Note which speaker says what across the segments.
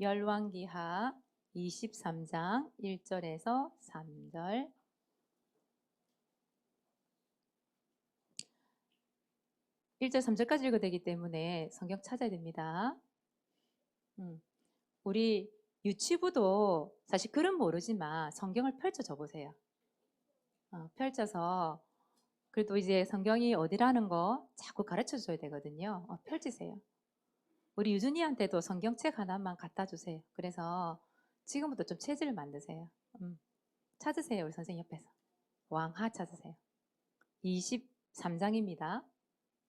Speaker 1: 열왕기하 23장 1절에서 3절. 1절 3절까지 읽어야 되기 때문에 성경 찾아야 됩니다. 우리 유치부도 사실 글은 모르지만 성경을 펼쳐줘 보세요. 펼쳐서 그래도 이제 성경이 어디라는 거 자꾸 가르쳐 줘야 되거든요. 펼치세요. 우리 유준이한테도 성경책 하나만 갖다 주세요. 그래서 지금부터 좀 체질을 만드세요. 찾으세요. 우리 선생님 옆에서. 왕하 찾으세요. 23장입니다.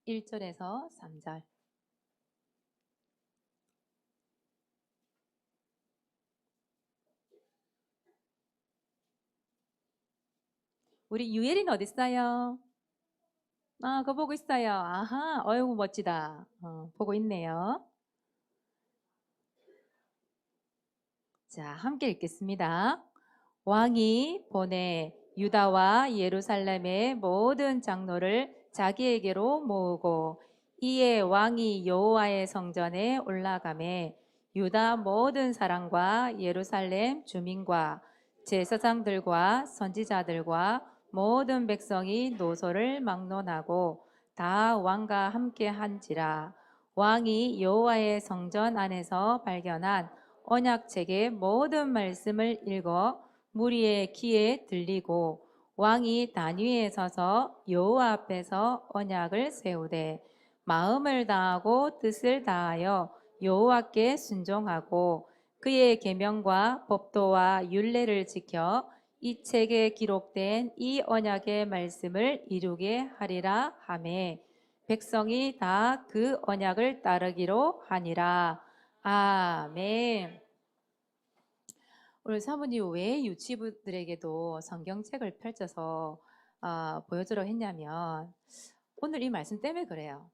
Speaker 1: 1절에서 3절. 우리 유엘이는 어디 있어요? 그거 보고 있어요. 아하, 어이구 멋지다. 보고 있네요. 자, 함께 읽겠습니다. 왕이 보내 유다와 예루살렘의 모든 장로를 자기에게로 모으고 이에 왕이 여호와의 성전에 올라가매 유다 모든 사람과 예루살렘 주민과 제사장들과 선지자들과 모든 백성이 노소를 막론하고 다 왕과 함께 한지라. 왕이 여호와의 성전 안에서 발견한 언약책의 모든 말씀을 읽어 무리의 귀에 들리고 왕이 단 위에 서서 여호와 앞에서 언약을 세우되 마음을 다하고 뜻을 다하여 여호와께 순종하고 그의 계명과 법도와 율례를 지켜 이 책에 기록된 이 언약의 말씀을 이루게 하리라 하매 백성이 다 그 언약을 따르기로 하니라. 아멘. 오늘 사모님 왜 유치부들에게도 성경책을 펼쳐서 보여주려 했냐면 오늘 이 말씀 때문에 그래요.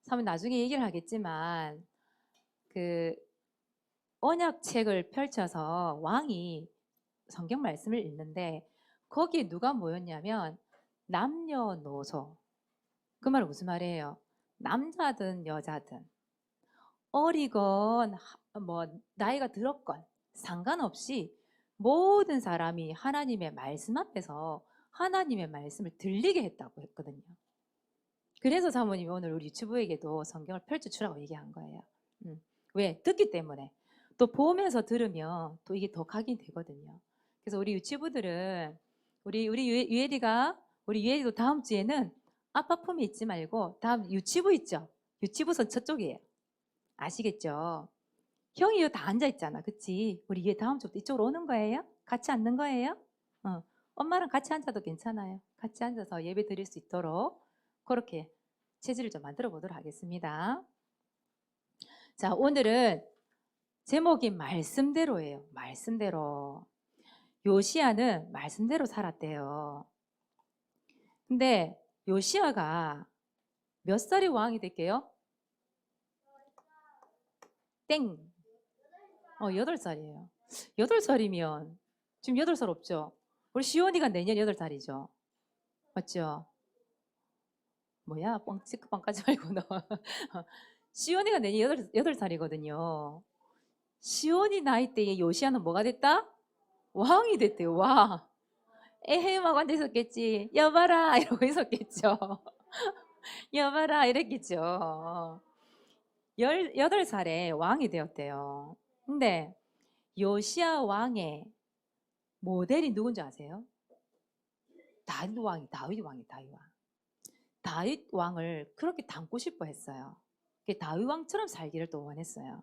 Speaker 1: 사모님 나중에 얘기를 하겠지만 그 언약책을 펼쳐서 왕이 성경 말씀을 읽는데 거기에 누가 모였냐면 남녀노소. 그 말은 무슨 말이에요? 남자든 여자든 어리건 뭐 나이가 들었건 상관없이 모든 사람이 하나님의 말씀 앞에서 하나님의 말씀을 들리게 했다고 했거든요. 그래서 사모님이 오늘 우리 유치부에게도 성경을 펼쳐주라고 얘기한 거예요. 왜? 듣기 때문에. 또 보면서 들으면 또 이게 더 각인되거든요. 그래서 우리 유치부들은 우리 유예리도 다음 주에는 아빠 품에 있지 말고 다음 유치부 있죠? 유치부선 저쪽이에요. 아시겠죠? 형이 다 앉아 있잖아. 그치? 우리 얘 다음 주부터 이쪽으로 오는 거예요? 같이 앉는 거예요? 엄마랑 같이 앉아도 괜찮아요. 같이 앉아서 예배 드릴 수 있도록 그렇게 체질을 좀 만들어 보도록 하겠습니다. 자, 오늘은 제목이 말씀대로예요. 말씀대로. 요시야는 말씀대로 살았대요. 근데 요시야가 몇 살이 왕이 될게요? 땡. 8살이에요. 8살이면 지금 8살 없죠? 우리 시온이가 내년 8살이죠. 맞죠? 뭐야? 뻥까지 말고 너. 시온이가 내년 8살이거든요. 시온이 나이 때에 요시야는 뭐가 됐다? 왕이 됐대요. 와. 에헤 하고 앉아 있었겠지. 여봐라 이러고 있었겠죠. 여봐라 이랬겠죠. 18살에 왕이 되었대요. 근데 요시야 왕의 모델이 누군지 아세요? 다윗 왕. 다윗 왕을 그렇게 닮고 싶어 했어요. 다윗 왕처럼 살기를 또 원했어요.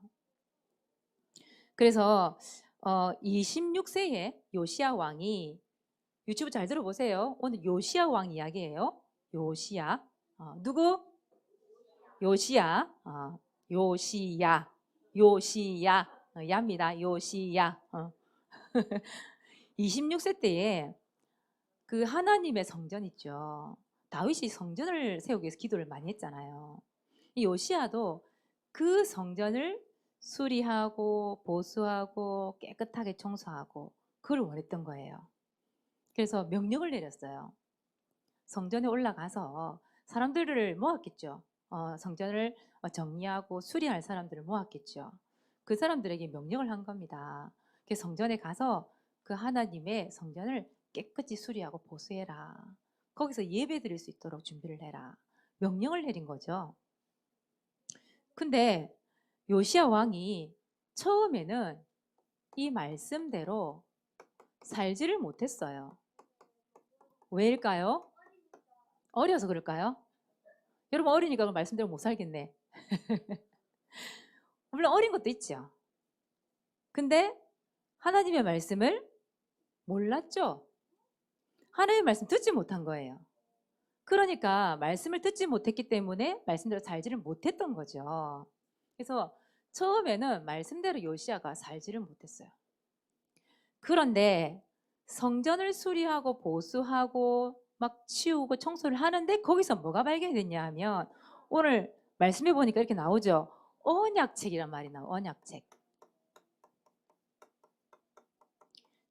Speaker 1: 그래서 26세에 요시야 왕이 유튜브 잘 들어보세요. 오늘 요시야 왕 이야기예요. 요시야. 누구? 요시야. 요시야. 야입니다. 요시야. 26세 때에 그 하나님의 성전 있죠. 다윗이 성전을 세우기 위해서 기도를 많이 했잖아요. 이 요시야도 그 성전을 수리하고 보수하고 깨끗하게 청소하고 그걸 원했던 거예요. 그래서 명령을 내렸어요. 성전에 올라가서 사람들을 모았겠죠. 성전을 정리하고 수리할 사람들을 모았겠죠. 그 사람들에게 명령을 한 겁니다. 그 성전에 가서 그 하나님의 성전을 깨끗이 수리하고 보수해라. 거기서 예배 드릴 수 있도록 준비를 해라. 명령을 내린 거죠. 근데 요시야 왕이 처음에는 이 말씀대로 살지를 못했어요. 왜일까요? 어려서 그럴까요? 여러분 어리니까 그 말씀대로 못 살겠네. 물론 어린 것도 있죠. 근데 하나님의 말씀을 몰랐죠. 하나님의 말씀 듣지 못한 거예요. 그러니까 말씀을 듣지 못했기 때문에 말씀대로 살지를 못했던 거죠. 그래서 처음에는 말씀대로 요시야가 살지를 못했어요. 그런데 성전을 수리하고 보수하고 막 치우고 청소를 하는데 거기서 뭐가 발견됐냐 하면 오늘 말씀해 보니까 이렇게 나오죠. 언약책이란 말이 나와요. 언약책.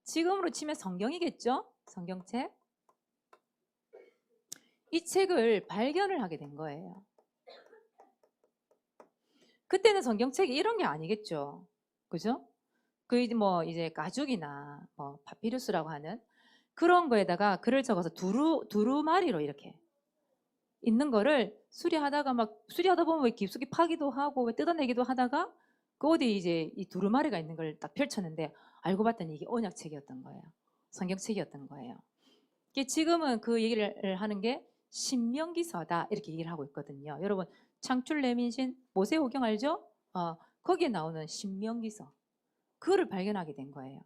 Speaker 1: 지금으로 치면 성경이겠죠? 성경책. 이 책을 발견을 하게 된 거예요. 그때는 성경책이 이런 게 아니겠죠. 그죠? 그 뭐 이제 가죽이나 뭐 파피루스라고 하는 그런 거에다가 글을 적어서 두루마리로 이렇게 있는 거를 수리하다가 막 수리하다 보면 왜 깊숙이 파기도 하고 왜 뜯어내기도 하다가 그 어디 이제 이 두루마리가 있는 걸 딱 펼쳤는데 알고 봤더니 이게 언약책이었던 거예요. 성경책이었던 거예요. 지금은 그 얘기를 하는 게 신명기서다 이렇게 얘기를 하고 있거든요. 여러분 창출 내민신 모세오경 알죠? 거기에 나오는 신명기서 그거를 발견하게 된 거예요.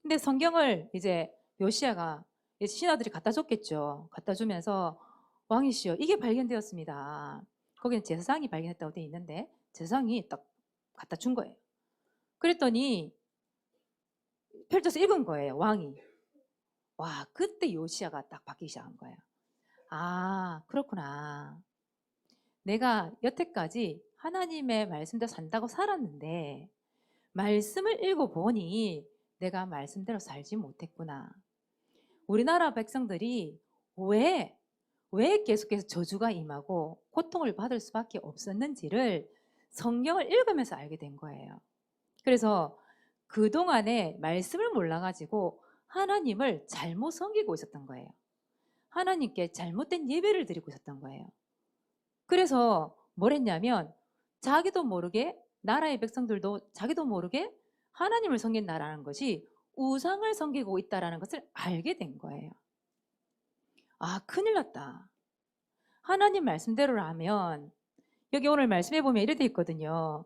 Speaker 1: 근데 성경을 이제 요시야가 신하들이 갖다 줬겠죠. 갖다 주면서 왕이시여 이게 발견되었습니다. 거기는 제사장이 발견했다고 돼 있는데 제사장이 딱 갖다 준 거예요. 그랬더니 펼쳐서 읽은 거예요. 왕이. 와 그때 요시야가 딱 바뀌기 시작한 거예요. 아 그렇구나. 내가 여태까지 하나님의 말씀대로 산다고 살았는데 말씀을 읽어보니 내가 말씀대로 살지 못했구나. 우리나라 백성들이 왜 계속해서 저주가 임하고 고통을 받을 수밖에 없었는지를 성경을 읽으면서 알게 된 거예요. 그래서 그동안에 말씀을 몰라가지고 하나님을 잘못 섬기고 있었던 거예요. 하나님께 잘못된 예배를 드리고 있었던 거예요. 그래서 뭘 했냐면 자기도 모르게 나라의 백성들도 자기도 모르게 하나님을 섬긴다라는 것이 우상을 섬기고 있다라는 것을 알게 된 거예요. 아, 큰일 났다. 하나님 말씀대로라면 여기 오늘 말씀해 보면 이렇게 돼 있거든요.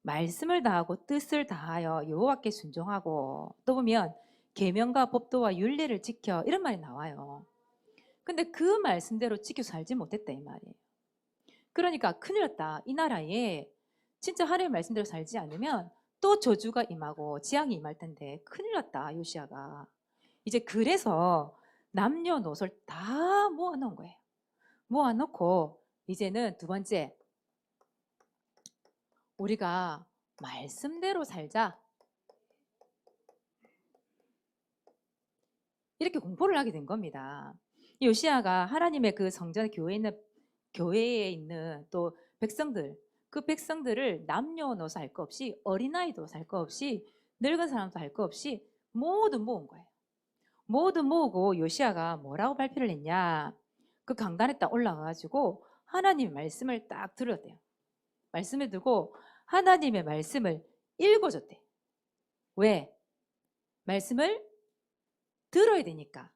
Speaker 1: 말씀을 다하고 뜻을 다하여 여호와께 순종하고 또 보면 계명과 법도와 율례를 지켜 이런 말이 나와요. 근데 그 말씀대로 지켜 살지 못했다 이 말이에요. 그러니까 큰일 났다. 이 나라에 진짜 하나님의 말씀대로 살지 않으면 또 저주가 임하고 재앙이 임할 텐데 큰일 났다 요시야가. 이제 그래서 남녀노소를 다 모아놓은 거예요. 모아놓고 이제는 두 번째 우리가 말씀대로 살자. 이렇게 공포를 하게 된 겁니다. 요시야가 하나님의 그 성전 교회에 있는 또 백성들, 그 백성들을 남녀노소 할 거 없이 어린아이도 할 거 없이 늙은 사람도 할 거 없이 모두 모은 거예요. 모두 모으고 요시야가 뭐라고 발표를 했냐? 그 강단에 딱 올라가가지고 하나님의 말씀을 딱 들었대요. 말씀을 두고 하나님의 말씀을 읽어줬대. 왜? 말씀을 들어야 되니까.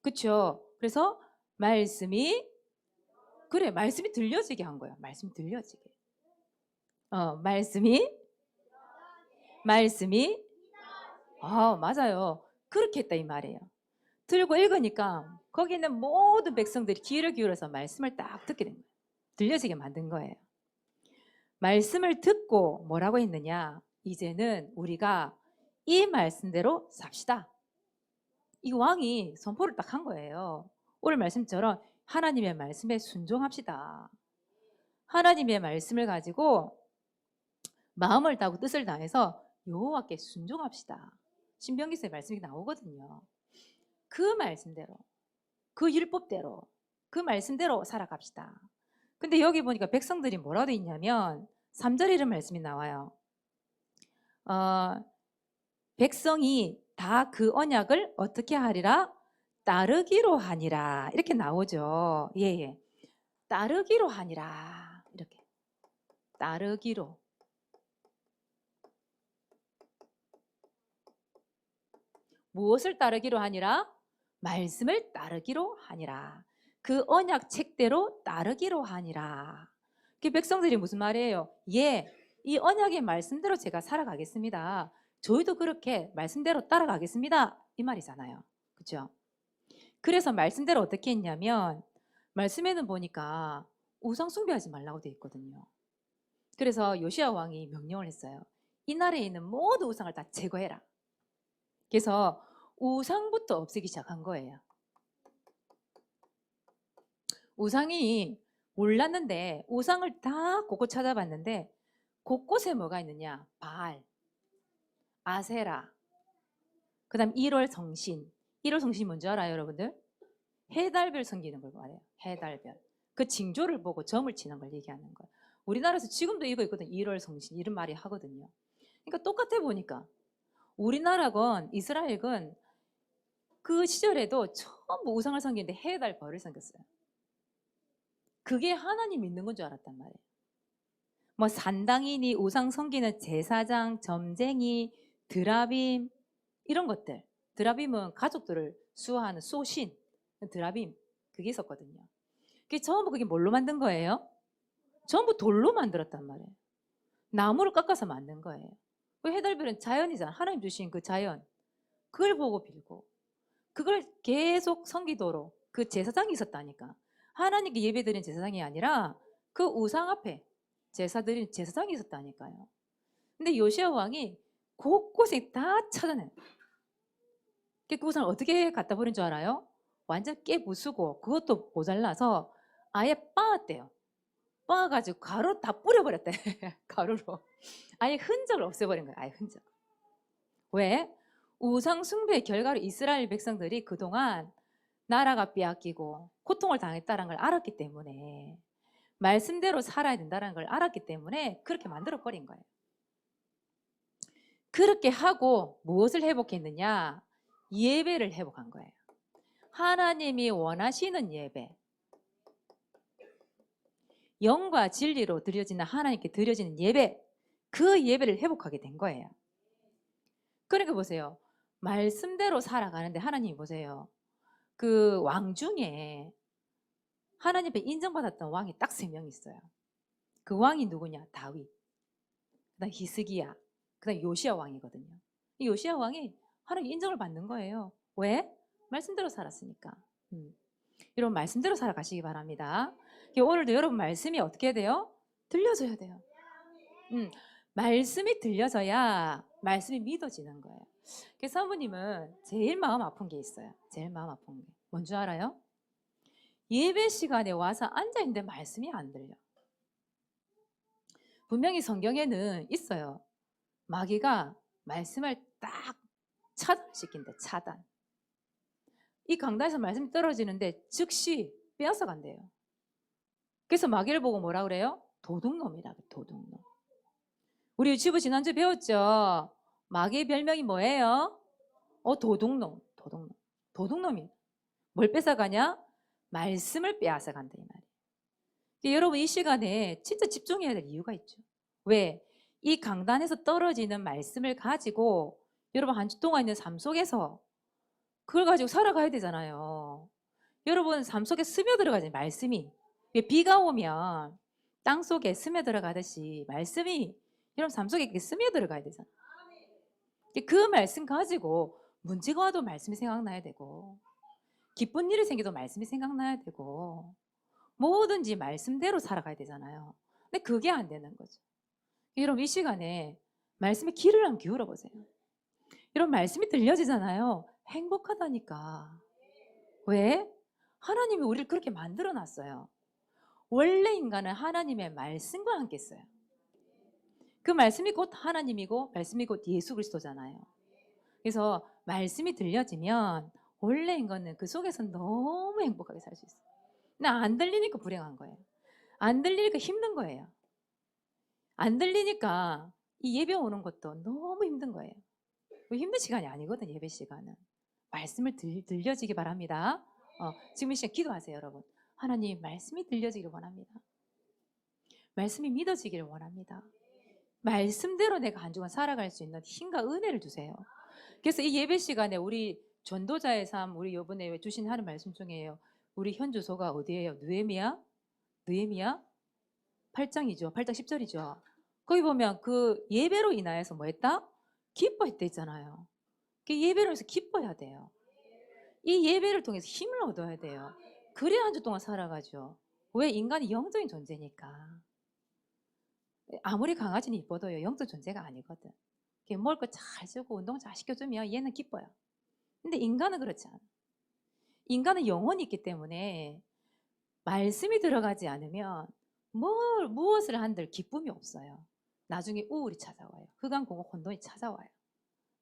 Speaker 1: 그렇죠? 그래서 말씀이 들려지게 한 거예요. 말씀이 들려지게. 말씀이 맞아요. 그렇게 했다 이 말이에요. 들고 읽으니까 거기는 모든 백성들이 귀를 기울여서 말씀을 딱 듣게 된 거예요. 들려지게 만든 거예요. 말씀을 듣고 뭐라고 했느냐? 이제는 우리가 이 말씀대로 삽시다. 이 왕이 선포를 딱 한 거예요. 오늘 말씀처럼 하나님의 말씀에 순종합시다. 하나님의 말씀을 가지고 마음을 다하고 뜻을 다해서 여호와께 순종합시다. 신명기서의 말씀이 나오거든요. 그 말씀대로, 그 율법대로, 그 말씀대로 살아갑시다. 근데 여기 보니까 백성들이 뭐라고 돼 있냐면 3절에 이런 말씀이 나와요. 백성이 다 그 언약을 어떻게 하리라? 따르기로 하니라. 이렇게 나오죠. 예, 예. 따르기로 하니라. 이렇게. 따르기로. 무엇을 따르기로 하니라? 말씀을 따르기로 하니라. 그 언약 책대로 따르기로 하니라. 그 백성들이 무슨 말이에요? 예, 이 언약의 말씀대로 제가 살아가겠습니다. 저희도 그렇게 말씀대로 따라가겠습니다. 이 말이잖아요. 그죠? 그래서 말씀대로 어떻게 했냐면 말씀에는 보니까 우상 숭배하지 말라고 되어 있거든요. 그래서 요시야 왕이 명령을 했어요. 이 나라에 있는 모든 우상을 다 제거해라. 그래서 우상부터 없애기 시작한 거예요. 우상이 몰랐는데 우상을 다 곳곳 찾아봤는데 곳곳에 뭐가 있느냐? 바알, 아세라, 그 다음 1월 성신. 1월 성신이 뭔지 알아요, 여러분들? 해달별 섬기는 걸 말해요. 해달별. 그 징조를 보고 점을 치는 걸 얘기하는 거예요. 우리나라에서 지금도 이거 있거든. 1월 성신 이런 말이 하거든요. 그러니까 똑같아 보니까 우리나라건 이스라엘건 그 시절에도 전부 우상을 섬기는데 해달 벌을 섬겼어요. 그게 하나님 믿는 건 줄 알았단 말이에요. 뭐 산당이니 우상 섬기는 제사장, 점쟁이, 드라빔 이런 것들. 드라빔은 가족들을 수호하는 수호신. 드라빔 그게 있었거든요. 그게 전부 그게 뭘로 만든 거예요? 전부 돌로 만들었단 말이에요. 나무를 깎아서 만든 거예요. 그 해달별은 자연이잖아. 하나님 주신 그 자연. 그걸 보고 빌고 그걸 계속 섬기도록 그 제사장이 있었다니까. 하나님께 예배드린 제사장이 아니라 그 우상 앞에 제사드린 제사장이 있었다니까요. 근데 요시야 왕이 곳곳에 다 찾아내. 그 우상을 어떻게 갖다 버린 줄 알아요? 완전 깨부수고 그것도 모자라서 아예 빻았대요. 빻아가지고 가루 다 뿌려버렸대. 가루로. 아예 흔적을 없애버린 거예요. 아예 흔적. 왜? 우상 숭배의 결과로 이스라엘 백성들이 그동안 나라가 빼앗기고 고통을 당했다는 걸 알았기 때문에 말씀대로 살아야 된다는 걸 알았기 때문에 그렇게 만들어 버린 거예요. 그렇게 하고 무엇을 회복했느냐? 예배를 회복한 거예요. 하나님이 원하시는 예배. 영과 진리로 드려지는 하나님께 드려지는 예배. 그 예배를 회복하게 된 거예요. 그러니까 보세요. 말씀대로 살아가는데 하나님 보세요. 그 왕 중에 하나님 앞에 인정받았던 왕이 딱 3명 있어요. 그 왕이 누구냐? 다윗. 그다음 히스기야. 그다음 요시야 왕이거든요. 이 요시야 왕이 하나님 인정을 받는 거예요. 왜? 말씀대로 살았으니까. 여러분 말씀대로 살아가시기 바랍니다. 오늘도 여러분 말씀이 어떻게 돼요? 들려줘야 돼요. 말씀이 들려져야 말씀이 믿어지는 거예요. 그래서 사모님은 제일 마음 아픈 게 있어요. 제일 마음 아픈 게. 뭔지 알아요? 예배 시간에 와서 앉아있는데 말씀이 안 들려. 분명히 성경에는 있어요. 마귀가 말씀을 딱 차단시킨대. 차단. 이 강단에서 말씀이 떨어지는데 즉시 빼앗아 간대요. 그래서 마귀를 보고 뭐라 그래요? 도둑놈이라고. 도둑놈. 우리 유치부 지난주에 배웠죠? 마귀의 별명이 뭐예요? 도둑놈. 도둑놈. 도둑놈이 뭘 뺏어가냐? 말씀을 빼앗아 간다 이 말이에요. 여러분 이 시간에 진짜 집중해야 될 이유가 있죠. 왜? 이 강단에서 떨어지는 말씀을 가지고 여러분 한 주 동안 있는 삶 속에서 그걸 가지고 살아가야 되잖아요. 여러분 삶 속에 스며들어가지 말씀이. 비가 오면 땅 속에 스며들어가듯이 말씀이 여러분 삶 속에 이렇게 스며들어가야 되잖아요. 그 말씀 가지고 문제가 와도 말씀이 생각나야 되고 기쁜 일이 생겨도 말씀이 생각나야 되고 뭐든지 말씀대로 살아가야 되잖아요. 근데 그게 안 되는 거죠. 여러분 이 시간에 말씀에 귀를 한번 기울여 보세요. 여러분 말씀이 들려지잖아요. 행복하다니까. 왜? 하나님이 우리를 그렇게 만들어 놨어요. 원래 인간은 하나님의 말씀과 함께 있어요. 그 말씀이 곧 하나님이고 말씀이 곧 예수 그리스도잖아요. 그래서 말씀이 들려지면 원래 인간은 그 속에서 너무 행복하게 살 수 있어요. 근데 안 들리니까 불행한 거예요. 안 들리니까 힘든 거예요. 안 들리니까 이 예배 오는 것도 너무 힘든 거예요. 힘든 시간이 아니거든, 예배 시간은. 말씀을 들려지기 바랍니다. 지금 이 시간 기도하세요, 여러분. 하나님, 말씀이 들려지기를 원합니다. 말씀이 믿어지기를 원합니다. 말씀대로 내가 한 주간 살아갈 수 있는 힘과 은혜를 주세요. 그래서 이 예배 시간에 우리 전도자의 삶, 우리 이번에 주신 하는 말씀 중에요. 우리 현주소가 어디예요? 느헤미야 8장이죠. 8장 10절이죠. 거기 보면 그 예배로 인하여서 뭐 했다? 기뻐했다 했잖아요. 그 예배로 해서 기뻐해야 돼요. 이 예배를 통해서 힘을 얻어야 돼요. 그래야 한 주 동안 살아가죠. 왜? 인간이 영적인 존재니까. 아무리 강아지는 이뻐도요, 영적 존재가 아니거든. 먹을 거 잘 주고 운동 잘 시켜주면 얘는 기뻐요. 근데 인간은 그렇지 않아. 인간은 영혼이 있기 때문에 말씀이 들어가지 않으면 무엇을 한들 기쁨이 없어요. 나중에 우울이 찾아와요. 흑암공허 혼돈이 찾아와요.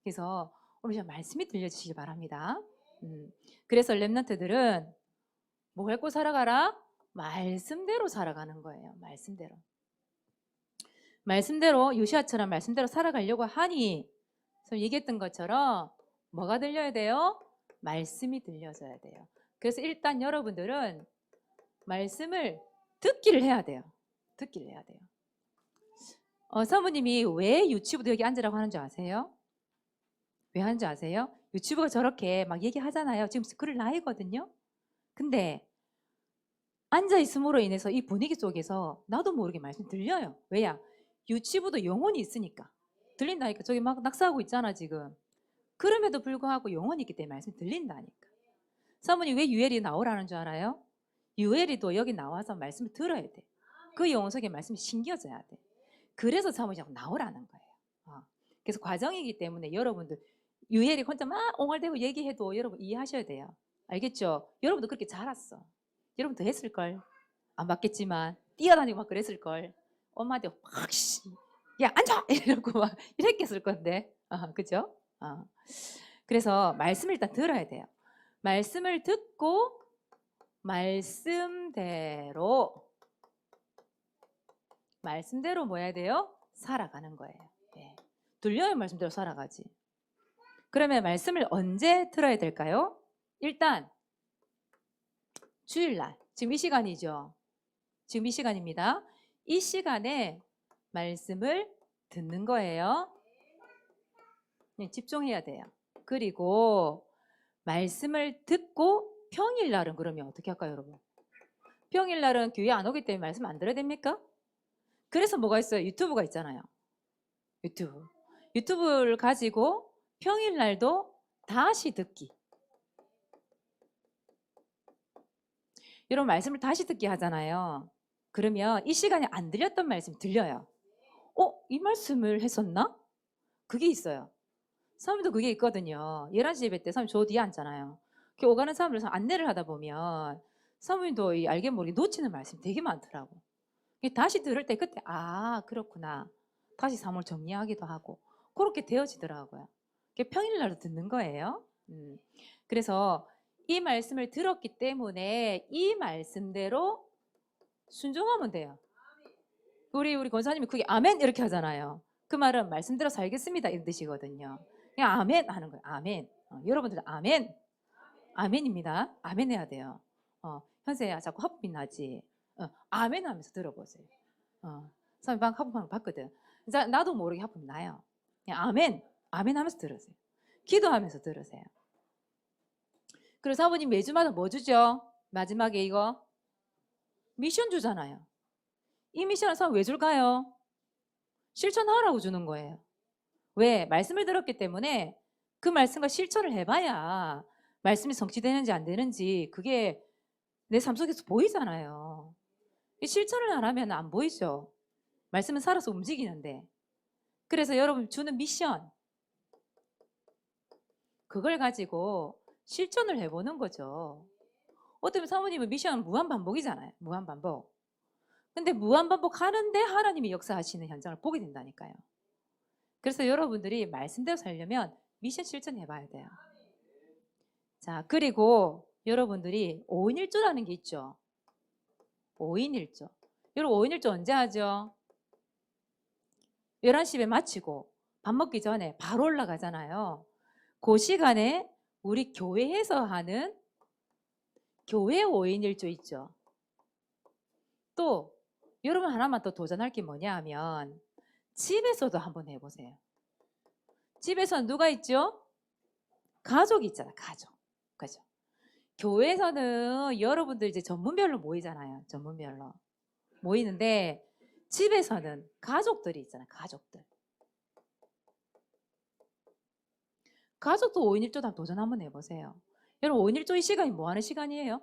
Speaker 1: 그래서 오늘 좀 말씀이 들려주시기 바랍니다. 그래서 렘넌트들은 뭐 갖고 살아가라? 말씀대로 살아가는 거예요. 말씀대로 요시아처럼 말씀대로 살아가려고 하니 얘기했던 것처럼 뭐가 들려야 돼요? 말씀이 들려져야 돼요. 그래서 일단 여러분들은 말씀을 듣기를 해야 돼요. 사모님이 왜 유치부도 여기 앉으라고 하는 줄 아세요? 왜 하는 줄 아세요? 유치부가 저렇게 막 얘기하잖아요. 지금 그럴 나이거든요. 근데 앉아있음으로 인해서 이 분위기 속에서 나도 모르게 말씀 들려요. 왜야? 유치부도 영혼이 있으니까. 들린다니까. 저기 막 낙서하고 있잖아 지금. 그럼에도 불구하고 영혼이 있기 때문에 말씀 들린다니까. 사모님 왜 유엘이 나오라는 줄 알아요? 유엘이도 여기 나와서 말씀을 들어야 돼. 그 영혼 속에 말씀이 심겨져야 돼. 그래서 사모님이 자꾸 나오라는 거예요. 그래서 과정이기 때문에 여러분들 유엘이 혼자 막 옹알대고 얘기해도 여러분 이해하셔야 돼요. 알겠죠? 여러분도 그렇게 자랐어. 여러분 더 했을걸. 안 받겠지만 뛰어다니고 막 그랬을걸. 엄마한테 확 야 앉아 이러고 막 이랬겠을 건데. 그죠? 그래서 말씀을 일단 들어야 돼요. 말씀을 듣고 말씀대로 뭐 해야 돼요? 살아가는 거예요. 네. 들려야 말씀대로 살아가지. 그러면 말씀을 언제 들어야 될까요? 일단 주일날, 지금 이 시간이죠. 지금 이 시간입니다. 이 시간에 말씀을 듣는 거예요. 네, 집중해야 돼요. 그리고 말씀을 듣고 평일날은 그러면 어떻게 할까요, 여러분? 평일날은 교회 안 오기 때문에 말씀 안 들어야 됩니까? 그래서 뭐가 있어요? 유튜브가 있잖아요. 유튜브를 가지고 평일날도 다시 듣기. 여러분 말씀을 다시 듣기 하잖아요. 그러면 이 시간에 안 들렸던 말씀 들려요. 이 말씀을 했었나? 그게 있어요. 사람도 그게 있거든요. 11시 예배 때 사람이 저 뒤에 앉잖아요. 오가는 사람들 안내를 하다 보면 사모님도 알게 모르게 놓치는 말씀이 되게 많더라고. 다시 들을 때 그때 그렇구나. 다시 사모를 정리하기도 하고 그렇게 되어지더라고요. 평일날도 듣는 거예요. 그래서 이 말씀을 들었기 때문에 이 말씀대로 순종하면 돼요. 우리 권사님이 그게 아멘 이렇게 하잖아요. 그 말은 말씀대로 살겠습니다 이런 뜻이거든요. 그냥 아멘 하는 거예요. 아멘. 여러분들 아멘. 아멘입니다. 아멘 해야 돼요. 현세야 자꾸 하품이 나지. 아멘 하면서 들어보세요. 사람이 방 하품하는 거 봤거든. 나도 모르게 하품이 나요. 그냥 아멘. 아멘 하면서 들으세요. 기도하면서 들으세요. 그리고 사모님 매주마다 뭐 주죠? 마지막에 이거 미션 주잖아요. 이 미션을 사람 왜 줄까요? 실천하라고 주는 거예요. 왜? 말씀을 들었기 때문에 그 말씀과 실천을 해봐야 말씀이 성취되는지 안 되는지 그게 내 삶 속에서 보이잖아요. 실천을 안 하면 안 보이죠. 말씀은 살아서 움직이는데. 그래서 여러분 주는 미션 그걸 가지고 실천을 해보는 거죠. 어쩌면 사모님은 미션은 무한반복이잖아요. 무한반복. 근데 무한반복 하는데 하나님이 역사하시는 현장을 보게 된다니까요. 그래서 여러분들이 말씀대로 살려면 미션 실천해봐야 돼요. 자, 그리고 여러분들이 5인 1조라는 게 있죠. 5인 1조. 여러분 5인 1조 언제 하죠? 11시에 마치고 밥 먹기 전에 바로 올라가잖아요. 그 시간에 우리 교회에서 하는 교회 5인 1조 있죠. 또 여러분 하나만 더 도전할 게 뭐냐 하면 집에서도 한번 해보세요. 집에서는 누가 있죠? 가족이 있잖아, 가족. 그죠? 교회에서는 여러분들 이제 전문별로 모이잖아요. 전문별로 모이는데 집에서는 가족들이 있잖아요. 가족들. 가족도 5인 1조 다 도전 한번 해보세요. 여러분 5인 1조 이 시간이 뭐 하는 시간이에요?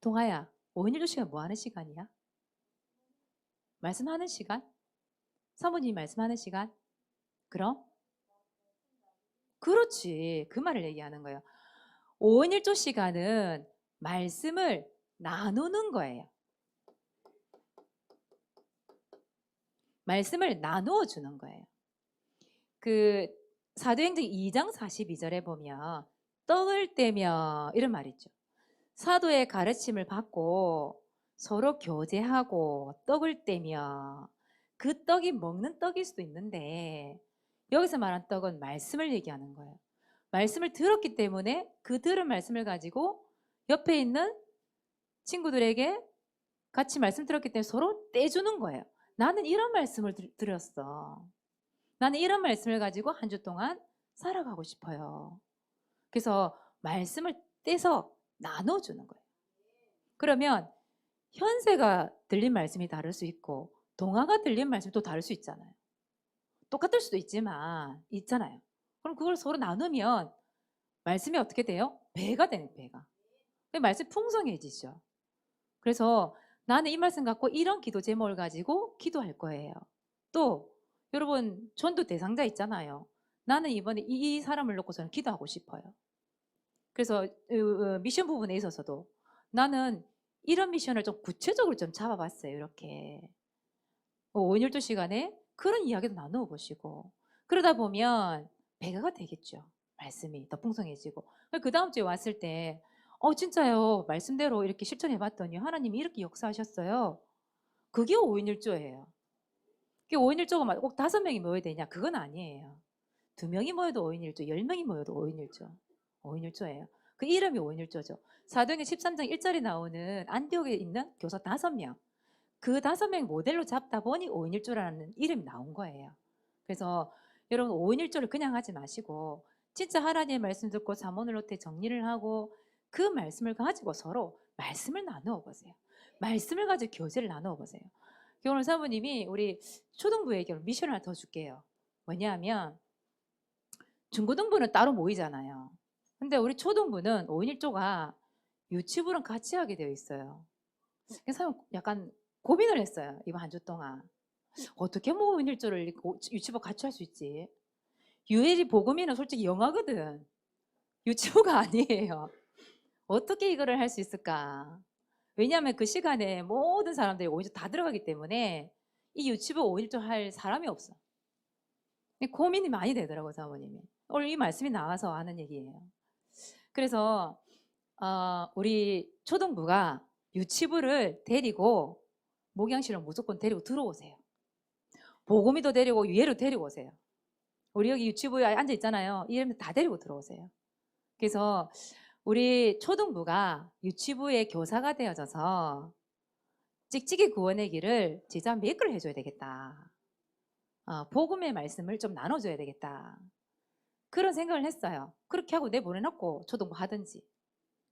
Speaker 1: 동아야, 5인 1조 시간 뭐 하는 시간이야? 말씀하는 시간? 사모님이 말씀하는 시간? 그럼? 그렇지. 그 말을 얘기하는 거예요. 5인 1조 시간은 말씀을 나누는 거예요. 말씀을 나누어 주는 거예요. 그 사도행전 2장 42절에 보면 떡을 떼며 이런 말이 있죠. 사도의 가르침을 받고 서로 교제하고 떡을 떼며 그 떡이 먹는 떡일 수도 있는데 여기서 말한 떡은 말씀을 얘기하는 거예요. 말씀을 들었기 때문에 그 들은 말씀을 가지고 옆에 있는 친구들에게 같이 말씀 들었기 때문에 서로 떼주는 거예요. 나는 이런 말씀을 들었어. 나는 이런 말씀을 가지고 한 주 동안 살아가고 싶어요. 그래서 말씀을 떼서 나눠주는 거예요. 그러면 현세가 들린 말씀이 다를 수 있고 동화가 들린 말씀이 또 다를 수 있잖아요. 똑같을 수도 있지만 있잖아요. 그럼 그걸 서로 나누면 말씀이 어떻게 돼요? 배가 되는 배가. 말씀이 풍성해지죠. 그래서 나는 이 말씀 갖고 이런 기도 제목을 가지고 기도할 거예요. 또 여러분 전도 대상자 있잖아요. 나는 이번에 이 사람을 놓고 저는 기도하고 싶어요. 그래서 미션 부분에 있어서도 나는 이런 미션을 좀 구체적으로 좀 잡아봤어요. 이렇게 5인 1조 시간에 그런 이야기도 나누어 보시고 그러다 보면 배가가 되겠죠. 말씀이 더 풍성해지고 그 다음 주에 왔을 때 진짜요. 말씀대로 이렇게 실천해 봤더니 하나님이 이렇게 역사하셨어요. 그게 5인 1조예요. 그게 5인 1조가 꼭 5명이 모여야 되냐? 그건 아니에요. 2명이 모여도 5인 1조, 10명이 모여도 5인 1조. 5인 1조예요. 그 이름이 5인 1조죠. 사도행전 13장 1절에 나오는 안디옥에 있는 교사 5명. 그 5명 모델로 잡다 보니 5인 1조라는 이름이 나온 거예요. 그래서 여러분 5인 1조를 그냥 하지 마시고 진짜 하나님의 말씀 듣고 잠언을로테 정리를 하고 그 말씀을 가지고 서로 말씀을 나누어 보세요. 말씀을 가지고 교제를 나누어 보세요. 오늘 사모님이 우리 초등부에게 미션을 하나 더 줄게요. 뭐냐면 중고등부는 따로 모이잖아요. 근데 우리 초등부는 5인 1조가 유치부랑 같이 하게 되어 있어요. 그래서 약간 고민을 했어요. 이번 한 주 동안. 어떻게 5인 1조를 유치부 같이 할 수 있지? 유엘이 복음이는 솔직히 영어거든. 유치부가 아니에요. 어떻게 이거를 할 수 있을까? 왜냐하면 그 시간에 모든 사람들이 5인 1조 다 들어가기 때문에 이 유치부 5인 1조 할 사람이 없어. 고민이 많이 되더라고요, 사모님이. 오늘 이 말씀이 나와서 하는 얘기예요. 그래서 우리 초등부가 유치부를 데리고 목양실을 무조건 데리고 들어오세요. 보고미도 데리고 유예로 데리고 오세요. 우리 여기 유치부에 앉아 있잖아요. 이러면 다 데리고 들어오세요. 그래서 우리 초등부가 유치부의 교사가 되어져서 찍찍이 구원의 길을 제자 메이크를 해줘야 되겠다. 복음의 말씀을 좀 나눠줘야 되겠다. 그런 생각을 했어요. 그렇게 하고 내보내놓고 초등부 하든지.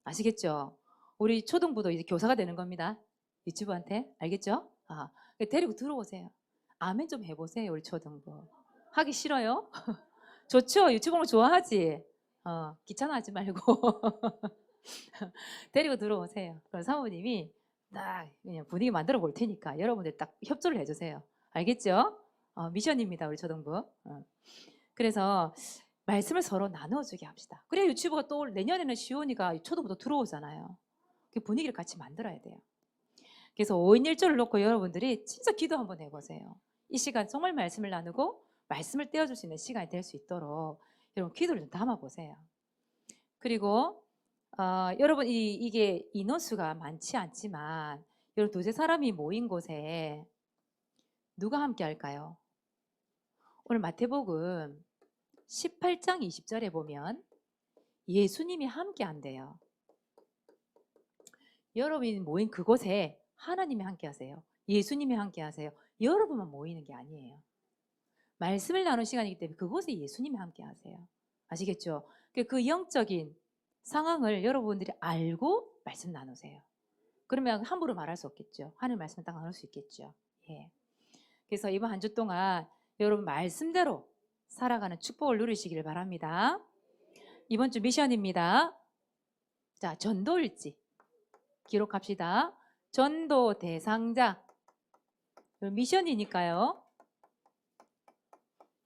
Speaker 1: 아시겠죠? 우리 초등부도 이제 교사가 되는 겁니다. 유치부한테. 알겠죠? 데리고 들어오세요. 아멘 좀 해보세요. 우리 초등부. 하기 싫어요? 좋죠? 유치부 좋아하지? 귀찮아하지 말고 데리고 들어오세요. 그럼 사모님이 딱 그냥 분위기 만들어 볼 테니까 여러분들 딱 협조를 해주세요. 알겠죠? 미션입니다. 우리 초등부. 그래서 말씀을 서로 나눠주게 합시다. 그래야 유치부가 또 내년에는 시온이가 초등부도 들어오잖아요. 그 분위기를 같이 만들어야 돼요. 그래서 5인 1조를 놓고 여러분들이 진짜 기도 한번 해보세요. 이 시간 정말 말씀을 나누고 말씀을 떼어줄 수 있는 시간이 될 수 있도록 여러분 기도를 좀 담아보세요. 그리고 여러분 이게 인원수가 많지 않지만 여러분 두세 사람이 모인 곳에 누가 함께 할까요? 오늘 마태복음 18장 20절에 보면 예수님이 함께 한대요. 여러분이 모인 그곳에 하나님이 함께 하세요. 예수님이 함께 하세요. 여러분만 모이는 게 아니에요. 말씀을 나누는 시간이기 때문에 그곳에 예수님이 함께 하세요. 아시겠죠? 그 영적인 상황을 여러분들이 알고 말씀 나누세요. 그러면 함부로 말할 수 없겠죠. 하나님 말씀을 딱 나눌 수 있겠죠. 예. 그래서 이번 한 주 동안 여러분 말씀대로 살아가는 축복을 누리시길 바랍니다. 이번 주 미션입니다. 자, 전도일지 기록합시다. 전도 대상자 미션이니까요.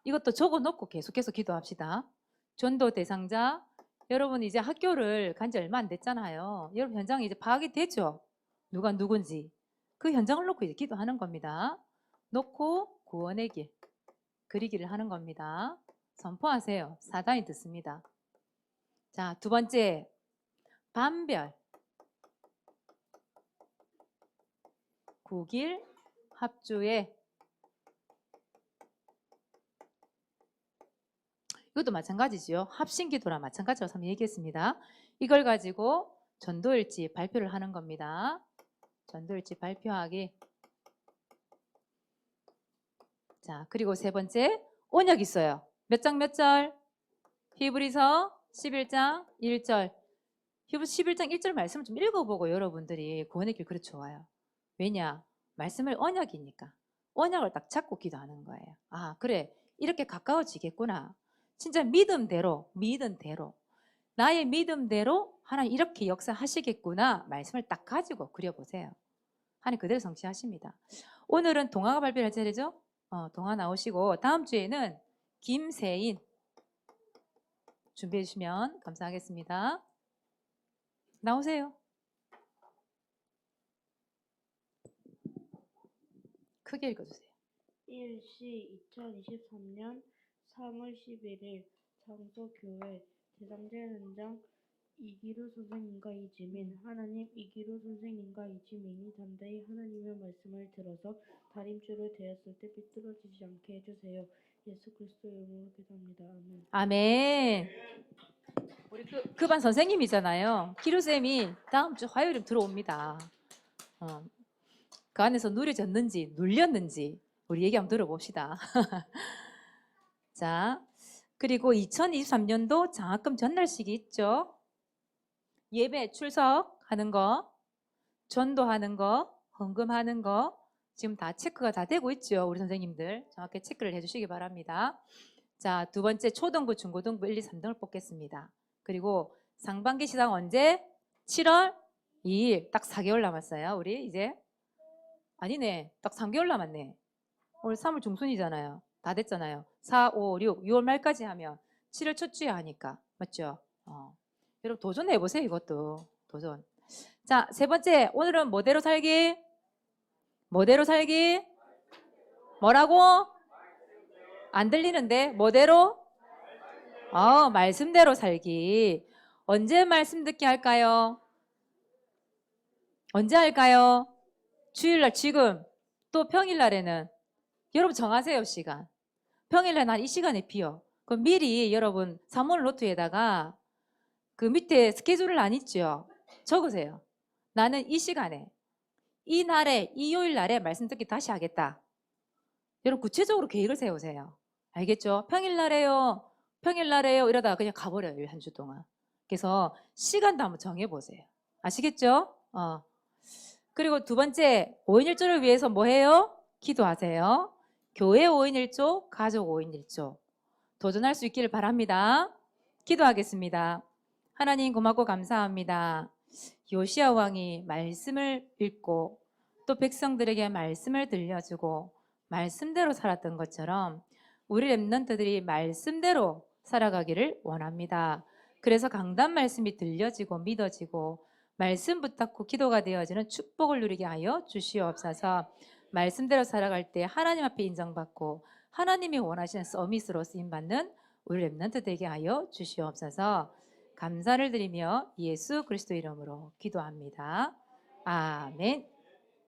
Speaker 1: 이것도 적어놓고 계속해서 기도합시다. 전도 대상자 여러분 이제 학교를 간 지 얼마 안 됐잖아요. 여러분 현장에 이제 파악이 되죠. 누가 누군지 그 현장을 놓고 이제 기도하는 겁니다. 놓고 구원의 길 그리기를 하는 겁니다. 선포하세요. 사단이 듣습니다. 자, 두 번째 반별 국일 합주에 이것도 마찬가지지요. 합심기도랑 마찬가지라고 한번 얘기했습니다. 이걸 가지고 전도일지 발표를 하는 겁니다. 전도일지 발표하기. 자, 그리고 세 번째 언약 있어요. 몇 장 몇 절? 히브리서 11장 1절. 히브리서 11장 1절 말씀을 좀 읽어보고 여러분들이 구원의 길 그렇게 좋아요. 왜냐? 말씀을 언약이니까. 언약을 딱 잡고 기도하는 거예요. 아, 그래. 이렇게 가까워지겠구나. 진짜 믿음대로 나의 믿음대로 하나님 이렇게 역사하시겠구나 말씀을 딱 가지고 그려보세요. 하나님 그대로 성취하십니다. 오늘은 동화가 발표할 차례죠. 동화 나오시고 다음 주에는 김세인 준비해 주시면 감사하겠습니다. 나오세요. 크게 읽어주세요.
Speaker 2: 1시 2023년 3월 11일 장소교회 대상자 현장 이기루 선생님과 이지민 하나님 이기루 선생님과 이지민이 담대히 하나님의 말씀을 들어서 다림줄을 대었을 때 비뚤어지지 않게 해주세요. 예수 그리스도의 이름으로 기도합니다. 아멘.
Speaker 1: 아멘. 우리 그 반 선생님이잖아요. 기루쌤이 다음 주 화요일에 들어옵니다. 그 안에서 누려졌는지 눌렸는지 우리 얘기 한번 들어봅시다. 자, 그리고 2023년도 장학금 전날식이 있죠. 예배 출석하는 거, 전도하는 거, 헌금하는 거 지금 다 체크가 다 되고 있죠. 우리 선생님들 정확히 체크를 해주시기 바랍니다. 자, 두 번째 초등부, 중고등부 1, 2, 3등을 뽑겠습니다. 그리고 상반기 시상 언제? 7월 2일 딱 4개월 남았어요. 우리 이제 아니네 딱 3개월 남았네. 오늘 3월 중순이잖아요. 다 됐잖아요. 4, 5, 6, 6월 말까지 하면 7월 첫 주에 하니까 맞죠? 여러분 도전해보세요. 이것도 도전. 자, 세 번째 오늘은 뭐대로 살기? 뭐대로 살기? 뭐라고? 안 들리는데 뭐대로? 말씀대로 살기. 언제 말씀 듣게 할까요? 언제 할까요? 주일날 지금 또 평일날에는 여러분 정하세요. 시간. 평일날 난 이 시간에 비어. 그럼 미리 여러분 3월 노트에다가 그 밑에 스케줄을 안 있죠? 적으세요. 나는 이 시간에 이 날에 이 요일 날에 말씀 듣기 다시 하겠다. 여러분 구체적으로 계획을 세우세요. 알겠죠? 평일날에요 이러다가 그냥 가버려요. 한 주 동안. 그래서 시간도 한번 정해보세요. 아시겠죠? 그리고 두 번째 5인 1조를 위해서 뭐 해요? 기도하세요. 교회 5인 1조, 가족 5인 1조 도전할 수 있기를 바랍니다. 기도하겠습니다. 하나님 고맙고 감사합니다. 요시야 왕이 말씀을 읽고 또 백성들에게 말씀을 들려주고 말씀대로 살았던 것처럼 우리 렘넌트들이 말씀대로 살아가기를 원합니다. 그래서 강단 말씀이 들려지고 믿어지고 말씀 붙잡고 기도가 되어지는 축복을 누리게 하여 주시옵소서. 말씀대로 살아갈 때 하나님 앞에 인정받고 하나님이 원하시는 서밋으로 쓰임받는 우리 렘넌트 되게 하여 주시옵소서. 감사를 드리며 예수 그리스도 이름으로 기도합니다. 아멘.